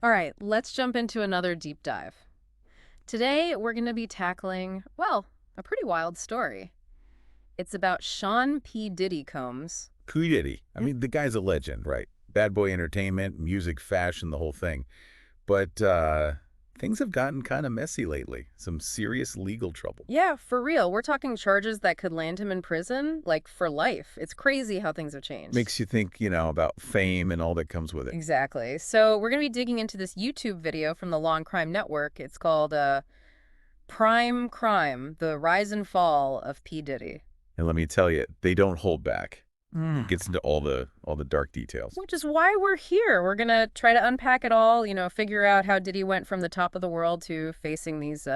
All right, let's jump into another deep dive. Today, we're going to be tackling, well, a pretty wild story. It's about Sean P. Diddy Combs. Diddy. I Yeah. mean, the guy's a legend, right? Bad boy entertainment, music, fashion, the whole thing. But things have gotten kind of messy lately. Some serious legal trouble. Yeah, for real. We're talking charges that could land him in prison, like for life. It's crazy how things have changed. Makes you think, about fame and all that comes with it. Exactly. So, we're going to be digging into this YouTube video from the Law&Crime network. It's called Prime Crime: The Rise and Fall of P. Diddy. And let me tell you, they don't hold back. Gets into all the dark details. Which is why we're here. We're going to try to unpack it all, figure out how Diddy went from the top of the world to facing these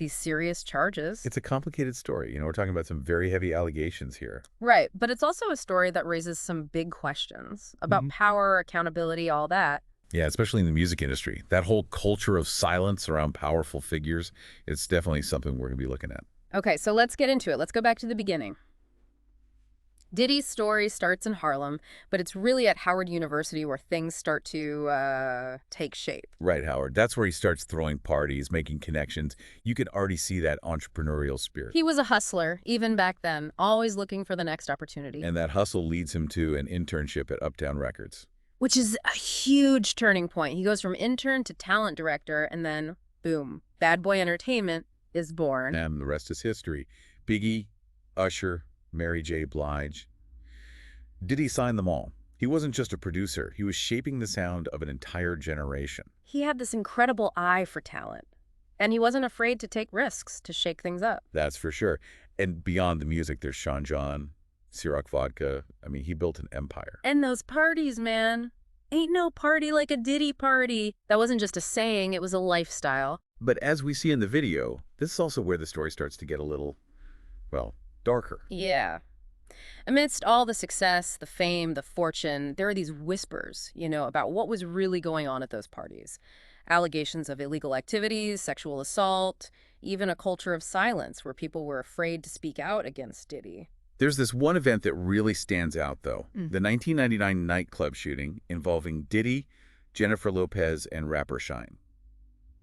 serious charges. It's a complicated story. We're talking about some very heavy allegations here. Right, but it's also a story that raises some big questions about power, accountability, all that. Yeah, especially in the music industry. That whole culture of silence around powerful figures, it's definitely something we're going to be looking at. Okay, so let's get into it. Let's go back to the beginning. Diddy's story starts in Harlem, but it's really at Howard University where things start to take shape. Right, Howard. That's where he starts throwing parties, making connections. You can already see that entrepreneurial spirit. He was a hustler, even back then, always looking for the next opportunity. And that hustle leads him to an internship at Uptown Records. Which is a huge turning point. He goes from intern to talent director, and then, boom, Bad Boy Entertainment is born. And the rest is history. Biggie, Usher, Mary J. Blige. Diddy signed them all. He wasn't just a producer. He was shaping the sound of an entire generation. He had this incredible eye for talent, and he wasn't afraid to take risks to shake things up. That's for sure. And beyond the music, there's Sean John, Ciroc Vodka. I mean, he built an empire. And those parties, man. Ain't no party like a Diddy party. That wasn't just a saying, it was a lifestyle. But as we see in the video, this is also where the story starts to get a little, well, darker. Yeah. Amidst all the success, the fame, the fortune, there are these whispers, about what was really going on at those parties. Allegations of illegal activities, sexual assault, even a culture of silence where people were afraid to speak out against Diddy. There's this one event that really stands out, though. The 1999 nightclub shooting involving Diddy, Jennifer Lopez, and rapper Shine.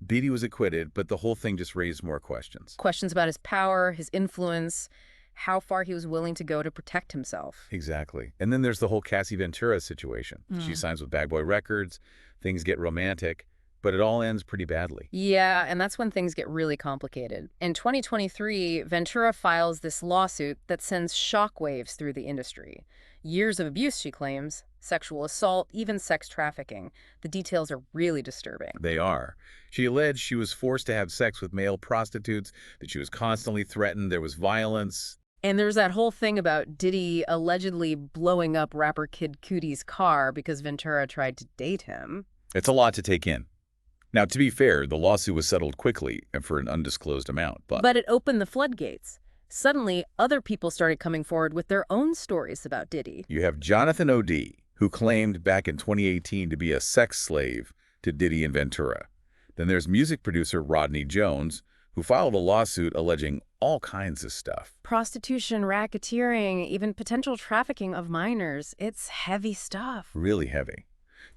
Diddy was acquitted, but the whole thing just raised more questions. Questions about his power, his influence, how far he was willing to go to protect himself. Exactly. And then there's the whole Cassie Ventura situation. She signs with Bad Boy Records, things get romantic, but it all ends pretty badly. Yeah, and that's when things get really complicated. In 2023, Ventura files this lawsuit that sends shockwaves through the industry. Years of abuse, she claims, sexual assault, even sex trafficking. The details are really disturbing. They are. She alleged she was forced to have sex with male prostitutes, that she was constantly threatened, there was violence. And there's that whole thing about Diddy allegedly blowing up rapper Kid Cudi's car because Ventura tried to date him. It's a lot to take in. Now, to be fair, the lawsuit was settled quickly and for an undisclosed amount, But it opened the floodgates. Suddenly, other people started coming forward with their own stories about Diddy. you have Jonathan O.D., who claimed back in 2018 to be a sex slave to Diddy and Ventura. Then there's music producer Rodney Jones, who filed a lawsuit alleging all kinds of stuff. Prostitution, racketeering, even potential trafficking of minors. It's heavy stuff. Really heavy.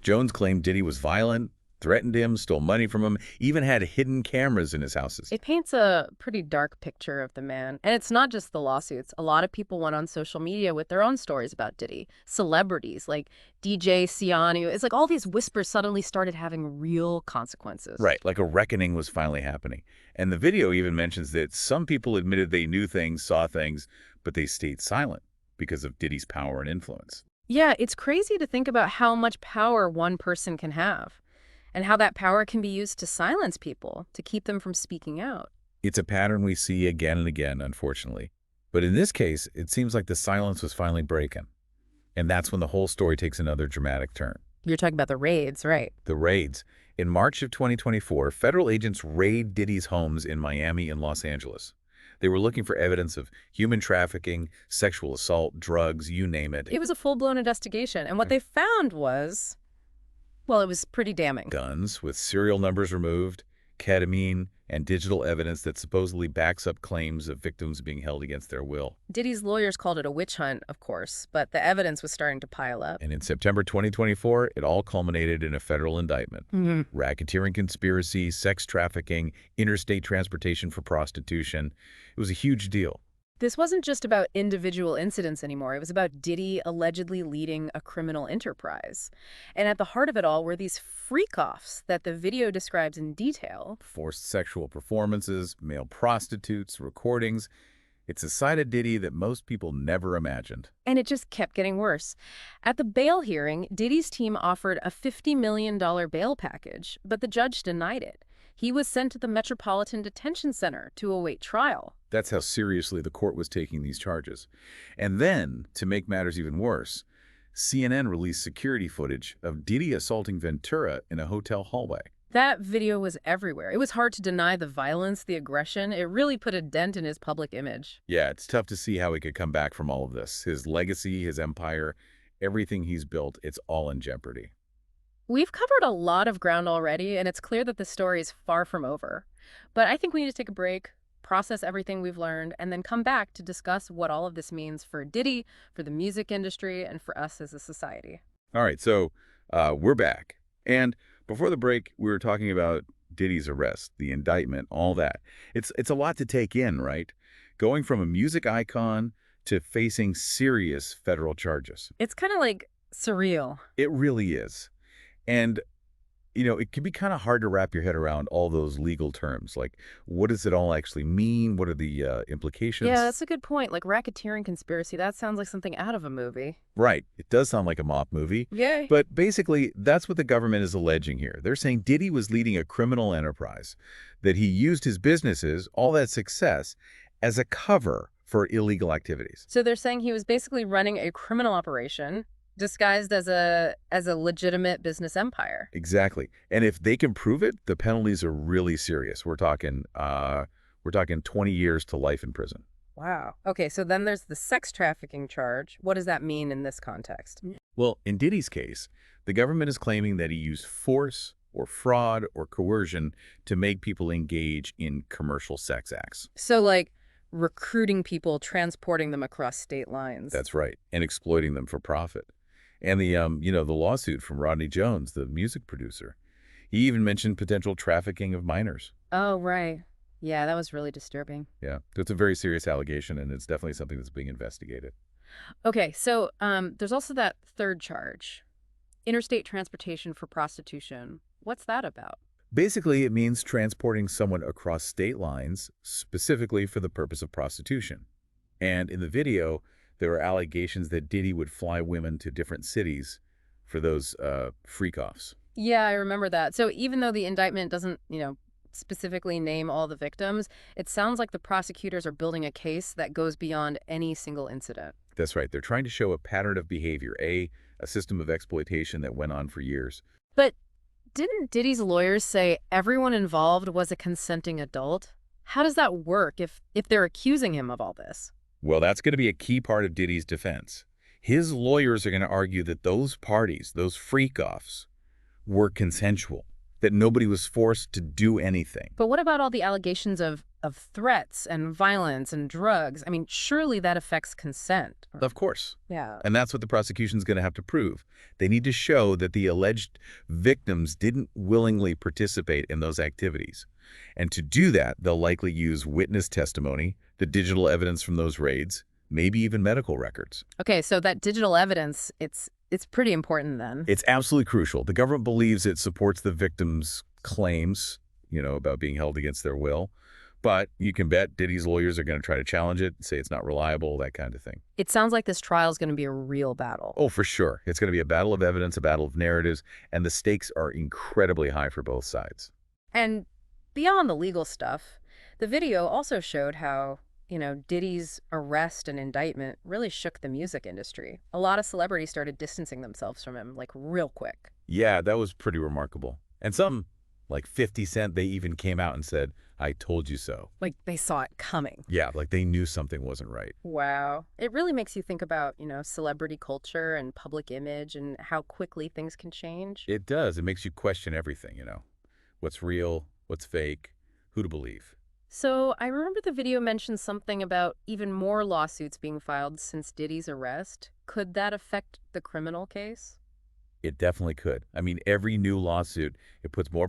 Jones claimed Diddy was violent, threatened him, stole money from him, even had hidden cameras in his houses. It paints a pretty dark picture of the man. And it's not just the lawsuits. A lot of people went on social media with their own stories about Diddy. Celebrities like DJ Sianu. It's like all these whispers suddenly started having real consequences. Right, like a reckoning was finally happening. And the video even mentions that some people admitted they knew things, saw things, but they stayed silent because of Diddy's power and influence. Yeah, it's crazy to think about how much power one person can have and how that power can be used to silence people, to keep them from speaking out. It's a pattern we see again and again, unfortunately. But in this case, it seems like the silence was finally breaking. And that's when the whole story takes another dramatic turn. You're talking about the raids, right? The raids. In March of 2024, federal agents raid Diddy's homes in Miami and Los Angeles. They were looking for evidence of human trafficking, sexual assault, drugs, you name it. It was a full-blown investigation, and what they found was, well, it was pretty damning. Guns with serial numbers removed, ketamine, and digital evidence that supposedly backs up claims of victims being held against their will. Diddy's lawyers called it a witch hunt, of course, but the evidence was starting to pile up. And in September 2024, it all culminated in a federal indictment. Racketeering conspiracy, sex trafficking, interstate transportation for prostitution. It was a huge deal. This wasn't just about individual incidents anymore. It was about Diddy allegedly leading a criminal enterprise. And at the heart of it all were these freak-offs that the video describes in detail. Forced sexual performances, male prostitutes, recordings. It's a side of Diddy that most people never imagined. And it just kept getting worse. At the bail hearing, Diddy's team offered a $50 million bail package, but the judge denied it. He was sent to the Metropolitan Detention Center to await trial. That's how seriously the court was taking these charges. And then, to make matters even worse, CNN released security footage of Diddy assaulting Ventura in a hotel hallway. That video was everywhere. It was hard to deny the violence, the aggression. It really put a dent in his public image. Yeah, it's tough to see how he could come back from all of this. His legacy, his empire, everything he's built, it's all in jeopardy. We've covered a lot of ground already, and it's clear that the story is far from over. But I think we need to take a break, process everything we've learned, and then come back to discuss what all of this means for Diddy, for the music industry, and for us as a society. All right, so we're back. And before the break, we were talking about Diddy's arrest, the indictment, all that. It's a lot to take in, right? Going from a music icon to facing serious federal charges. It's kind of like surreal. It really is. And, it can be kind of hard to wrap your head around all those legal terms. Like, what does it all actually mean? What are the implications? Yeah, that's a good point. Like racketeering conspiracy, that sounds like something out of a movie. Right. It does sound like a mob movie. Yay. But basically, that's what the government is alleging here. They're saying Diddy was leading a criminal enterprise, that he used his businesses, all that success, as a cover for illegal activities. So they're saying he was basically running a criminal operation disguised as a legitimate business empire. Exactly. And if they can prove it, the penalties are really serious. We're talking 20 years to life in prison. Wow. Okay, so then there's the sex trafficking charge. What does that mean in this context? Well, in Diddy's case, the government is claiming that he used force or fraud or coercion to make people engage in commercial sex acts. So like recruiting people, transporting them across state lines. That's right. And exploiting them for profit. And the lawsuit from Rodney Jones, the music producer, he even mentioned potential trafficking of minors. Oh, right. Yeah, that was really disturbing. Yeah, so it's a very serious allegation, and it's definitely something that's being investigated. Okay, so there's also that third charge, interstate transportation for prostitution. What's that about? Basically, it means transporting someone across state lines, specifically for the purpose of prostitution. And in the video, there are allegations that Diddy would fly women to different cities for those freak-offs. Yeah, I remember that. So even though the indictment doesn't, specifically name all the victims, it sounds like the prosecutors are building a case that goes beyond any single incident. That's right. They're trying to show a pattern of behavior, a system of exploitation that went on for years. But didn't Diddy's lawyers say everyone involved was a consenting adult? How does that work if they're accusing him of all this? Well, that's going to be a key part of Diddy's defense. His lawyers are going to argue that those parties, those freak-offs, were consensual, that nobody was forced to do anything. But what about all the allegations of threats and violence and drugs? I mean, surely that affects consent. Of course. Yeah. And that's what the prosecution's going to have to prove. They need to show that the alleged victims didn't willingly participate in those activities. And to do that, they'll likely use witness testimony, the digital evidence from those raids, maybe even medical records. Okay, so that digital evidence, it's pretty important then. It's absolutely crucial. The government believes it supports the victims' claims, about being held against their will. But you can bet Diddy's lawyers are going to try to challenge it, say it's not reliable, that kind of thing. It sounds like this trial is going to be a real battle. Oh, for sure. It's going to be a battle of evidence, a battle of narratives, and the stakes are incredibly high for both sides. And beyond the legal stuff, the video also showed how, Diddy's arrest and indictment really shook the music industry. A lot of celebrities started distancing themselves from him, like, real quick. Yeah, that was pretty remarkable. And some, like 50 Cent, they even came out and said, "I told you so." Like they saw it coming. Yeah, like they knew something wasn't right. Wow. It really makes you think about, celebrity culture and public image and how quickly things can change. It does. It makes you question everything, What's real, what's fake, who to believe. So I remember the video mentioned something about even more lawsuits being filed since Diddy's arrest. Could that affect the criminal case? It definitely could. I mean, every new lawsuit, it puts more